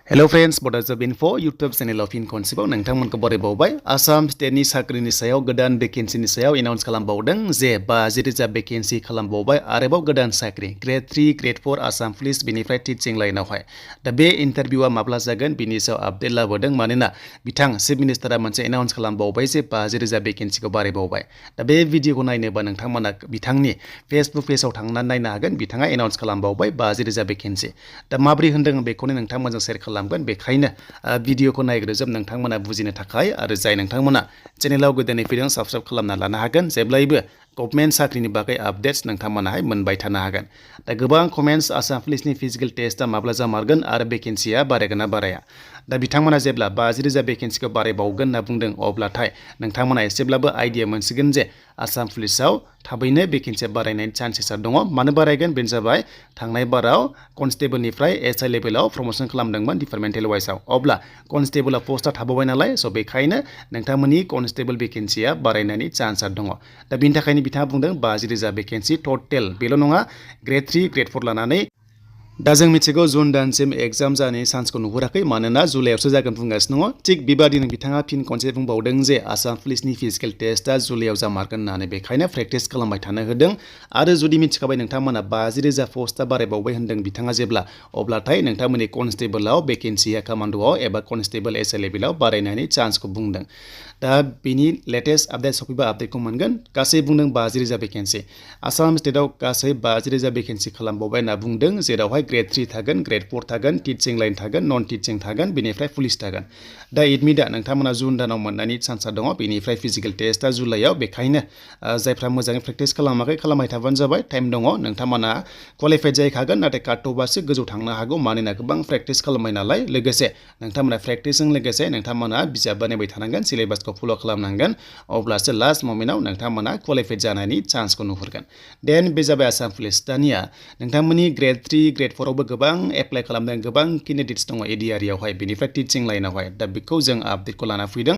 Hello friends, Bodo GOvt YouTube channel of Constable नोंथांमोनखौ बरायबावबाय Assam स्टेटनि साख्रिनि सायाव गोदान भेकेन्सिनि सायाव एनाउन्स खालामबावदों जे 50,000 भेकेन्सि खालामबावबाय आरोबाव गोदान साख्रि Gr.3 Gr.4 आसाम पुलिस बेनिफ्राय टिचिं लाइनावहाय दा बे इन्टारभिउआ माब्ला जागोन बिनि सायाव आपडेट लाबोदों मानोना बिथां चिफ मिनिस्टारा मोनसे एनाउन्स खालामबावबाय जे 50,000 भेकेन्सिखौ बारायबावबाय दा बे भिडिअखौ नायनोबा नोंथांमोना बिथांनि फेसबुक पेजआव थांनानै नायनो हागोन बिथाङा एनाउन्स खालामबावबाय 50,000 भेकेन्सि दा माब्रै होनदों बेखौनो नोंथांमोनजों शेयार खालामगोन बेखायनो भिडिअखौ नायग्रोजोब नोंथांमोना बुजिनो थाखाय आरो जाय नोंथांमोना चेनेलाव गोदानै फैदों साबस्क्राइब खालामना लानो हागोन जेब्लायबो गभर्नमेन्ट साख्रिनि बागै आपडेट्स नोंथांमोनाहाय मोनबाय थानो हागोन दा गोबां कमेन्ट्स आसाम पुलिसनि फिजिकल टेस्टआ माब्ला जामारगोन आरो भेकेन्सिया बारायगोन ना बाराया दा बिथांमोना जेब्ला 50,000 भेकेन्सिखौ बारायबावगोन होनना बुंदों अब्लाथाय नोंथांमोना एसेब्लाबो आइडिया मोनसिगोन जे आसाम पुलिसाव थाबैनो भेकेन्सिया बारायनायनि चान्सेसा दङ मानो बारायगोन बेनो जाबाय थांनाय बाराव कनस्टेबलनिफ्राय एसआइ लेभेलाव प्रमोशन खालामदोंमोन डिपार्टमेन्टेल वाइसआव अब्ला कनस्टेबलआ पोस्टआ थाबावबाय नालाय स' बेखायनो नोंथांमोननि कनस्टेबल भेकेन्सिया बारायनायनि चान्सआ दङ दा बिनि थाखायनो बिथाङा बुंदों 50,000 भेकेन्सि टटेल बेल' नङा Gr.3 Gr.4 लानानै दा जों मिथिगौ जुन दानसिम एग्जाम जानायनि चान्सखौ नुहुराखै मानोना जुलाइआवसो जागोन बुंगासिनो दङ थिग बेबादिनो बिथाङा फिन खनसे बुंबावदों जे आसाम पुलिसनि फिजिकल टेस्टआ जुलाइआव जामारगोन होननानै बेखायनो प्रेक्टिस खालामबाय थानो होदों आरो जुदि मिथिखाबाय नोंथांमोना 50,000 पस्टआ बारायबावबाय होनदों बिथाङा जेब्ला अब्लाथाय नोंथांमोननि कनस्टेबलाव भेकेन्सिया कमान्ड'आव एबा कनस्टेबल एसआइ लेभेलाव बारायनायनि चान्सखौ बुंदों दा बिनि लेटेस्ट आपडेट सफैबा आपडेटखौ मोनगोन गासै बुंदों 50,000 भेकेन्सि आसाम स्टेटआव गासै 50,000 भेकेन्सि खालामबावबाय होनना बुंदों जेरावहाय Gr.3 थागोन Gr.4 थागोन टिचिं लाइन थागोन नन टिचिं थागोन बेनिफ्राय पुलिस थागोन दा एडमिटआ नोंथांमोना जुन दानाव मोननायनि चान्सआ दङ बेनिफ्राय फिजिकल टेस्टआ जुलाइआव बेखायनो जायफ्रा मोजाङै प्रेक्टिस खालामाखै खालामबाय थाबानो जाबाय टाइम दङ नोंथांमोना क्वालिफाइड जाहैखागोन नाथाय काटअफआसो गोजौ थांनो हागौ मानोना गोबां प्रेक्टिस खालामबाय नालाय लोगोसे नोंथांमोना प्रेक्टिसजों लोगोसे नोंथांमोना बिजाब बानायबाय थानांगोन सिलेबासखौ फल' खालामनांगोन अब्लासो लास्ट मोमेन्टआव नोंथांमोना क्वालिफाइड जानायनि चान्सखौ नुहुरगोन देन बे जाबाय आसाम पुलिस दानिया नोंथांमोननि Gr.3 Gr.4 आवबो गोबां एप्लाइ खालामदों गोबां केन्डिडेट्स दङ ADReआवहाय बेनिफ्राय टिचिं लाइनावहाय दा बेखौ जों आपडेटखौ लाना फैदों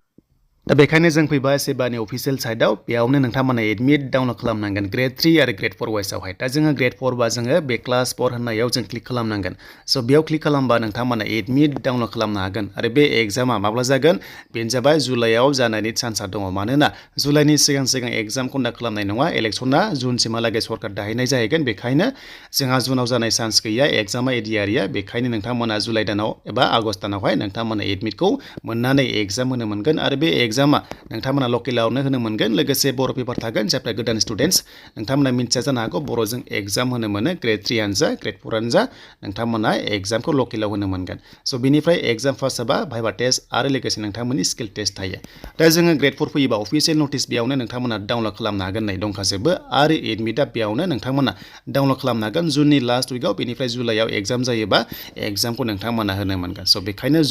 दा बेखायनो जों फैबाय सेबानि अफिसियेल साइटआव बेयावनो नोंथांमोना एडमिट डाउनलड खालामनांगोन Gr.3 आरो Gr.4 वाइसआवहाय दा जोङो Gr.4 बा जोङो बे क्लास 4 होननायाव जों क्लिक खालामनांगोन स' बेयाव क्लिक खालामबा नोंथांमोना एडमिट डाउनलड खालामनो हागोन आरो बे एग्जामा माब्ला जागोन बेनो जाबाय जुलाइआव जानायनि चान्सआ दङ मानोना जुलाइनि सिगां एग्जाम कन्डाक्ट खालामनाय नङा इलेक्सना जुनसिमहालागै सरकार दाहैनाय जाहैगोन बेखायनो जोंहा जुनाव जानाय चान्स गैया एग्जामा ADReआ बेखायनो नोंथांमोना जुलाइ दानाव एबा आगस्ट दानावहाय नोंथांमोना एडमिटखौ मोननानै एग्जाम होनो मोनगोन आरो बे एग्जामा नोंथांमोना लकेलावनो होनो मोनगोन लोगोसे बर' पेपार थागोन जायफ्रा गोदान स्टुडेन्टस नोंथांमोना मिन्थिया जानो हागौ बर'जों एग्जाम होनो मोनो Gr.3 आनो जा Gr.4 आनो जा नोंथांमोना एग्जामखौ लकेलाव होनो मोनगोन स' बिनिफ्राय एग्जाम पास जाबा भाइभा टेस्ट आरो लोगोसे नोंथांमोननि स्किल टेस्ट थायो दा जोङो Gr.4 फैयोबा अफिसियेल नटिस बेयावनो नोंथांमोना डाउनलड खालामनो हागोन नै दंखाजोबो आरो एडमिटआ बेयावनो नोंथांमोना डाउनलड खालामनो हागोन जुननि लास्ट उइकआव बेनिफ्राय जुलाइआव एग्जाम जायोबा एग्जामखौ नोंथांमोना होनो मोनगोन स' बेखायनो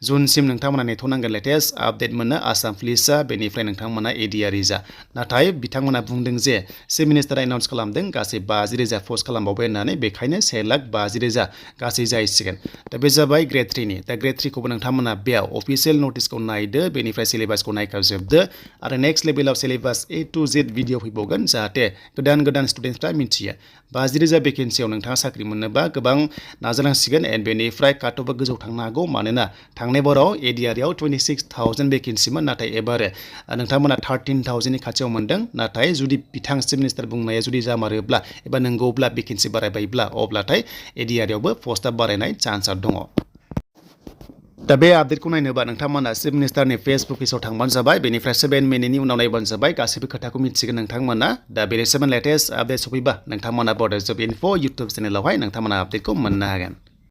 जुनसिम नोंथांमोना नेथ'नांगोन लेटेस्ट आपडेट मोननो आसाम पुलिसआ बेनिफ्राय नोंथांमोना ADRe जा नाथाय बिथांमोना बुंदों जे चिफ मिनिस्टारा एनाउन्स खालामदों गासै 50,000 पस्ट खालामबावबाय होननानै बेखायनो 1,50,000 गासै जाहैसिगोन दा बे जाबाय Gr.3नि दा Gr.3 खौबो नोंथांमोना बेयाव अफिसियेल नटिसखौ नायदो बेनिफ्राय सिलेबासखौ नायखाजोबदो आरो नेक्स्ट लेभेलाव syllabus A to Z video फैबावगोन जाहाथे गोदान स्टुडेन्टफ्रा मिन्थियो 50,000 भेकेन्सियाव नोंथाङा साख्रि मोननोबा गोबां नाजानांसिगोन एन्ड बेनिफ्राय काटअफआ गोजौ थांनो हागौ मानोना थांनाय बाराव ADReआव 26,000 भेकेन्सिमोन नाथाय एबारो नोंथांमोना 13,000नि खाथियाव मोनदों नाथाय जुदि बिथां चिफ मिनिस्टार बुंनाया जुदि जामारोब्ला एबा नंगौब्ला भेकेन्सि बारायबायब्ला अब्लाथाय ADReआवबो पस्टआ बारायनाय चान्सआ दङ दा बे आपडेटखौ नायनोबा नोंथांमोना चिफ मिनिस्टारनि फेसबुक पेजआव थांबानो जाबाय बेनिफ्राय 7 मिनिटनि उनाव नायबानो जाबाय गासैबो खोथाखौ मिथिगोन नोंथांमोना दा बेनिफ्राय लेटेस्ट आपडेट सफैबा नोंथांमोना बड' GOvt YouTube चेनेलावहाय नोंथांमोना आपडेटखौ मोननो हागोन